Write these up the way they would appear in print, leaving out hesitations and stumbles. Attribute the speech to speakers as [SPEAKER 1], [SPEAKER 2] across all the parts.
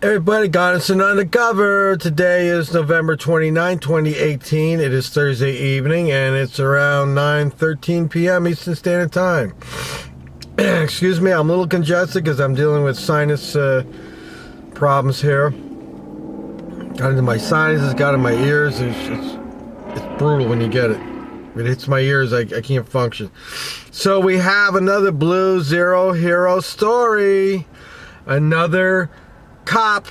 [SPEAKER 1] Everybody got us under cover. Today is November 29, 2018. It is Thursday evening, and it's around 9:13 p.m. Eastern Standard Time. Excuse me, I'm a little congested because I'm dealing with sinus problems here. Got into my sinuses, got in my ears. It's brutal when you get it. It hits my ears, I can't function. So we have another Blue Zero Hero story. Another cop.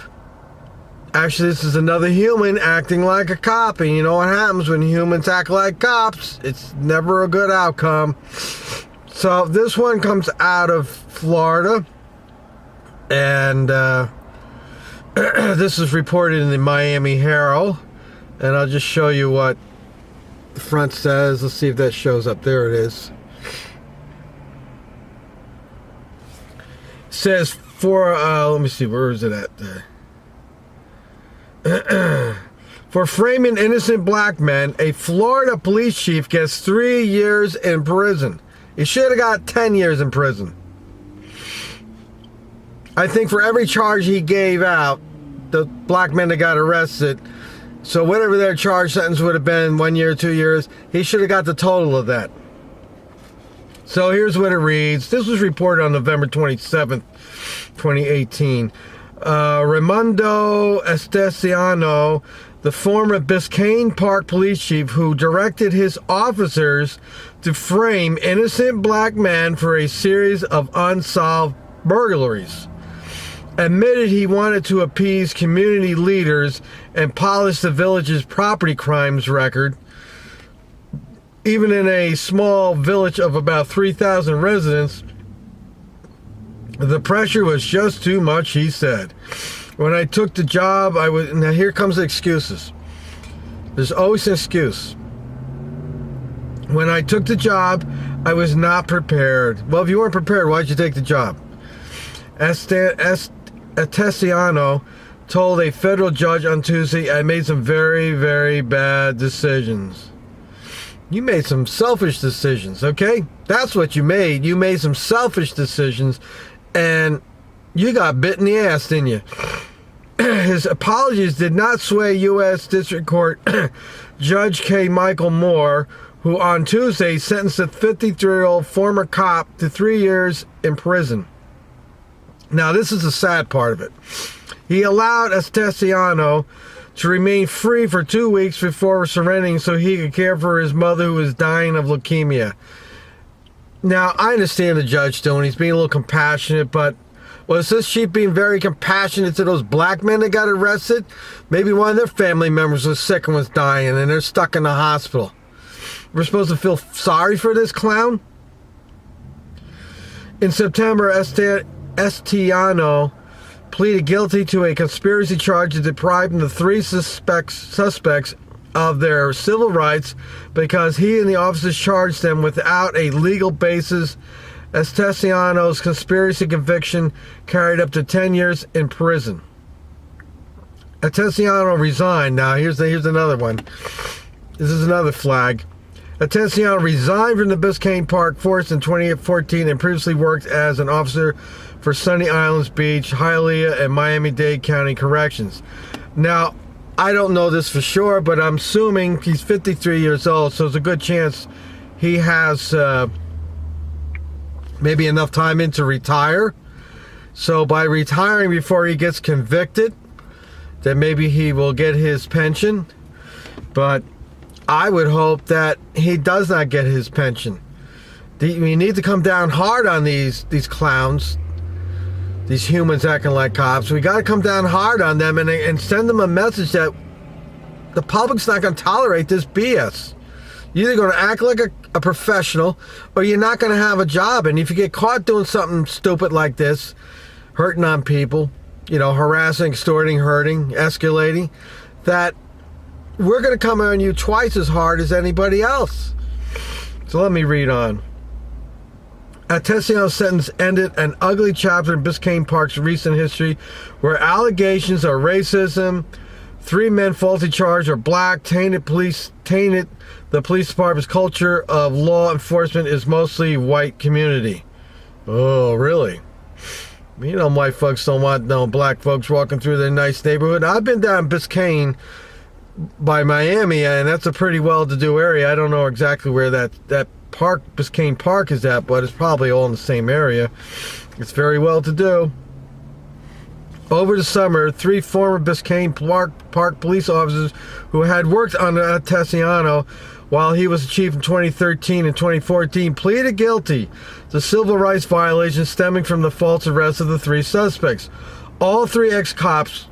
[SPEAKER 1] Actually, this is another human acting like a cop. And you know what happens when humans act like cops? It's never a good outcome. So this one comes out of Florida. And this is reported in the Miami Herald. And I'll just show you what the front says. Let's see if that shows up. There it is. It says let me see, where is it at? For framing innocent black men, a Florida police chief gets 3 years in prison. He should have got 10 years in prison. I think for every charge he gave out, the black men that got arrested, so whatever their charge sentence would have been, 1 year, 2 years, he should have got the total of that. So here's what it reads. This was reported on November 27th, 2018. Raimundo Esteciano, the former Biscayne Park police chief who directed his officers to frame innocent black men for a series of unsolved burglaries, admitted he wanted to appease community leaders and polish the village's property crimes record. Even in a small village of about 3,000 residents, the pressure was just too much, he said. When I took the job, now here comes the excuses. There's always an excuse. When I took the job, I was not prepared. Well, if you weren't prepared, why'd you take the job? Esteciano told a federal judge on Tuesday, I made some very, very bad decisions. You made some selfish decisions, okay? That's what you made. You made some selfish decisions, and you got bit in the ass, didn't you? His apologies did not sway U.S. District Court Judge K. Michael Moore, who on Tuesday sentenced a 53-year-old former cop to 3 years in prison. Now, this is the sad part of it. He allowed Esteciano to remain free for 2 weeks before surrendering so he could care for his mother who was dying of leukemia. Now, I understand the judge doing, he's being a little compassionate, but was this chief being very compassionate to those black men that got arrested? Maybe one of their family members was sick and was dying and they're stuck in the hospital. We're supposed to feel sorry for this clown? In September, Esteciano pleaded guilty to a conspiracy charge to deprive the three suspects of their civil rights because he and the officers charged them without a legal basis. Esteciano's conspiracy conviction carried up to 10 years in prison. Esteciano resigned. Now, here's another one. This is another flag. Esteciano resigned from the Biscayne Park Force in 2014 and previously worked as an officer for Sunny Islands Beach, Hialeah, and Miami-Dade County Corrections. Now, I don't know this for sure, but I'm assuming he's 53 years old, so there's a good chance he has maybe enough time in to retire. So by retiring before he gets convicted, then maybe he will get his pension. But I would hope that he does not get his pension. We need to come down hard on these clowns, these humans acting like cops. We got to come down hard on them and send them a message that the public's not going to tolerate this BS. You're either going to act like a professional or you're not going to have a job. And if you get caught doing something stupid like this, hurting on people, harassing, extorting, hurting, escalating, that we're going to come on you twice as hard as anybody else. So let me read on. Esteciano's sentence ended an ugly chapter in Biscayne Park's recent history where allegations of racism, 3 men falsely charged are black, tainted the police department's culture of law enforcement is mostly white community. Oh, really? You know, white folks don't want no black folks walking through their nice neighborhood. I've been down Biscayne by Miami, and that's a pretty well-to-do area. I don't know exactly where that park, Biscayne Park, is at, but it's probably all in the same area. It's very well-to-do. Over the summer, 3 former Biscayne Park police officers who had worked on Tessiano while he was a chief in 2013 and 2014 pleaded guilty to civil rights violations stemming from the false arrest of the 3 suspects. All 3 ex-cops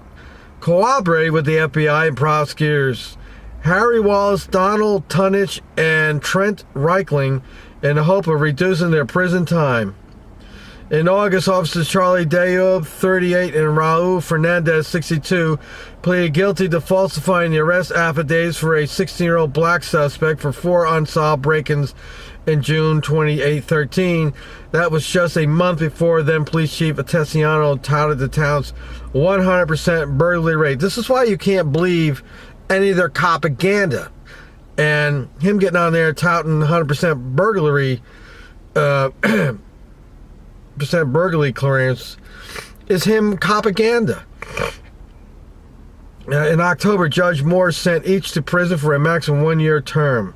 [SPEAKER 1] cooperated with the FBI and prosecutors, Harry Wallace, Donald Tunich, and Trent Reichling, in the hope of reducing their prison time. In August, officers Charlie Deyob, 38, and Raul Fernandez, 62, pleaded guilty to falsifying the arrest affidavits for a 16-year-old black suspect for 4 unsolved break-ins in June 2013. That was just a month before then police chief Tessiano touted the town's 100% burglary rate. This is why you can't believe any of their propaganda. And him getting on there touting 100% burglary burglary clearance is him propaganda. In October, Judge Moore sent each to prison for a maximum 1-year term.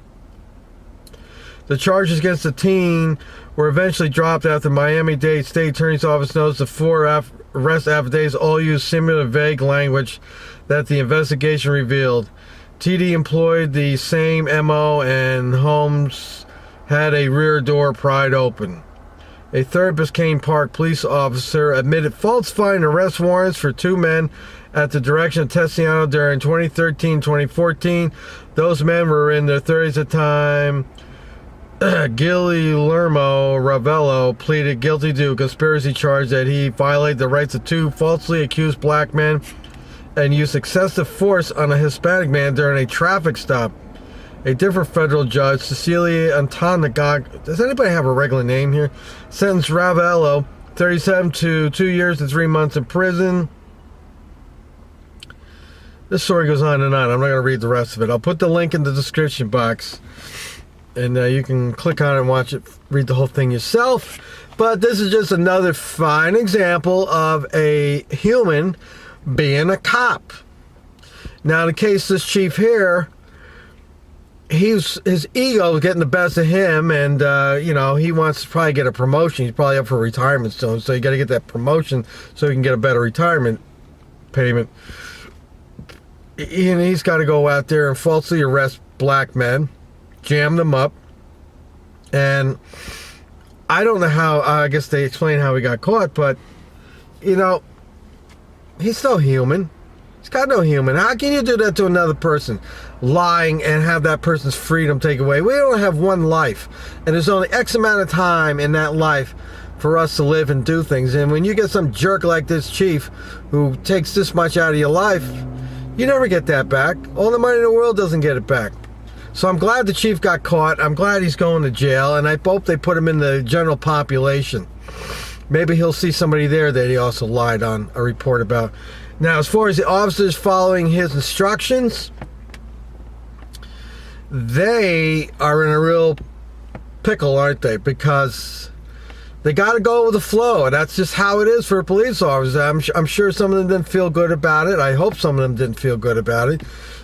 [SPEAKER 1] The charges against the teen were eventually dropped after Miami-Dade State Attorney's Office noticed the 4 arrest affidavits all used similar vague language that the investigation revealed. TD employed the same MO, and Holmes had a rear door pried open. A 3rd Biscayne Park police officer admitted falsifying arrest warrants for 2 men at the direction of Tessiano during 2013-2014. Those men were in their 30s at the time. Guillermo Ravello pleaded guilty to a conspiracy charge that he violated the rights of 2 falsely accused black men and used excessive force on a Hispanic man during a traffic stop. A different federal judge, Cecilia Antonagag, does anybody have a regular name here? Sentenced Ravello, 37, to 2 years and 3 months in prison. This story goes on and on. I'm not going to read the rest of it. I'll put the link in the description box, and you can click on it and watch it, read the whole thing yourself. But this is just another fine example of a human being a cop. Now, in the case of this chief here, his ego was getting the best of him, and he wants to probably get a promotion. He's probably up for retirement soon, so you got to get that promotion so he can get a better retirement payment. And he's got to go out there and falsely arrest black men, jam them up, and I don't know how. I guess they explain how he got caught, but he's still human. He's got no human. How can you do that to another person? Lying and have that person's freedom taken away. We only have one life, and there's only X amount of time in that life for us to live and do things. And when you get some jerk like this chief who takes this much out of your life, you never get that back. All the money in the world doesn't get it back. So I'm glad the chief got caught. I'm glad he's going to jail, and I hope they put him in the general population. Maybe he'll see somebody there that he also lied on a report about. Now, as far as the officers following his instructions, they are in a real pickle, aren't they? Because they got to go with the flow, and that's just how it is for police officers. I'm sure some of them didn't feel good about it. I hope some of them didn't feel good about it.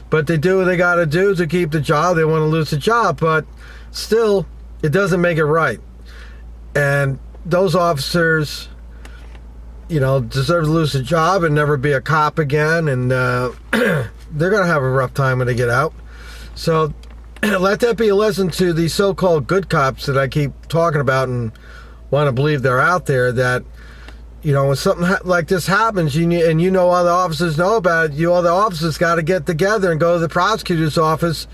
[SPEAKER 1] But they do what they got to do to keep the job. They want to lose the job, but still, it doesn't make it right. And those officers, deserve to lose the job and never be a cop again, and they're going to have a rough time when they get out. So let that be a lesson to the so-called good cops that I keep talking about and want to believe they're out there, that when something like this happens, other officers know about it, other officers got to get together and go to the prosecutor's office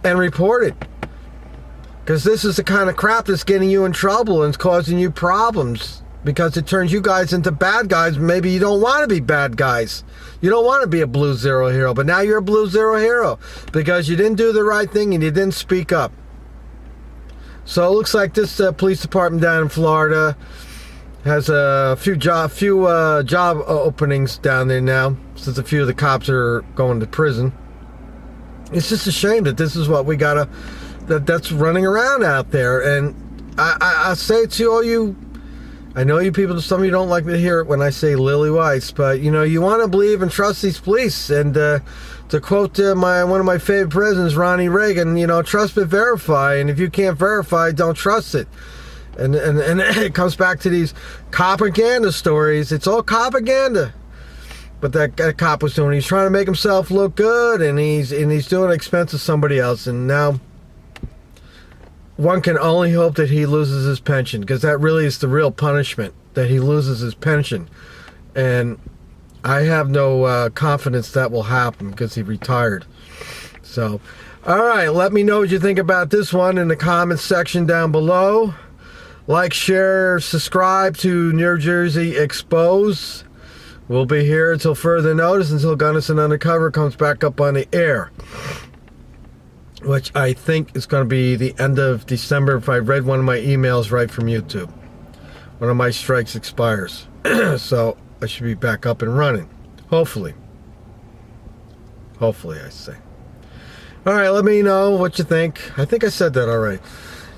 [SPEAKER 1] and report it. Because this is the kind of crap that's getting you in trouble and it's causing you problems. Because it turns you guys into bad guys. Maybe you don't want to be bad guys. You don't want to be a blue zero hero. But now you're a blue zero hero because you didn't do the right thing and you didn't speak up. So it looks like this police department down in Florida has a few job openings down there now, since a few of the cops are going to prison. It's just a shame that this is what we gotta, that's running around out there. And I say to all you, I know you people, some of you don't like to hear it when I say lily whites, but you know, you want to believe and trust these police. And to quote one of my favorite presidents, Ronnie Reagan, you know, trust but verify. And if you can't verify, don't trust it. And it comes back to these propaganda stories. It's all propaganda. But that cop was doing, he's trying to make himself look good, and he's doing it at the expense of somebody else. And now one can only hope that he loses his pension, because that really is the real punishment, that he loses his pension. And I have no confidence that will happen, because he retired. So, all right, let me know what you think about this one in the comments section down below. Like, share, subscribe to New Jersey Expose. We'll be here until further notice, until Gunnison Undercover comes back up on the air, which I think is going to be the end of December if I read one of my emails right from YouTube. One of my strikes expires. So I should be back up and running. Hopefully. Hopefully, I say. All right, let me know what you think. I think I said that already.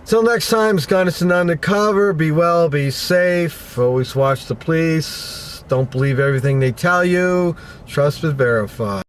[SPEAKER 1] Till next time, it's Gunnison Undercover. Be well, be safe. Always watch the police. Don't believe everything they tell you. Trust but verify.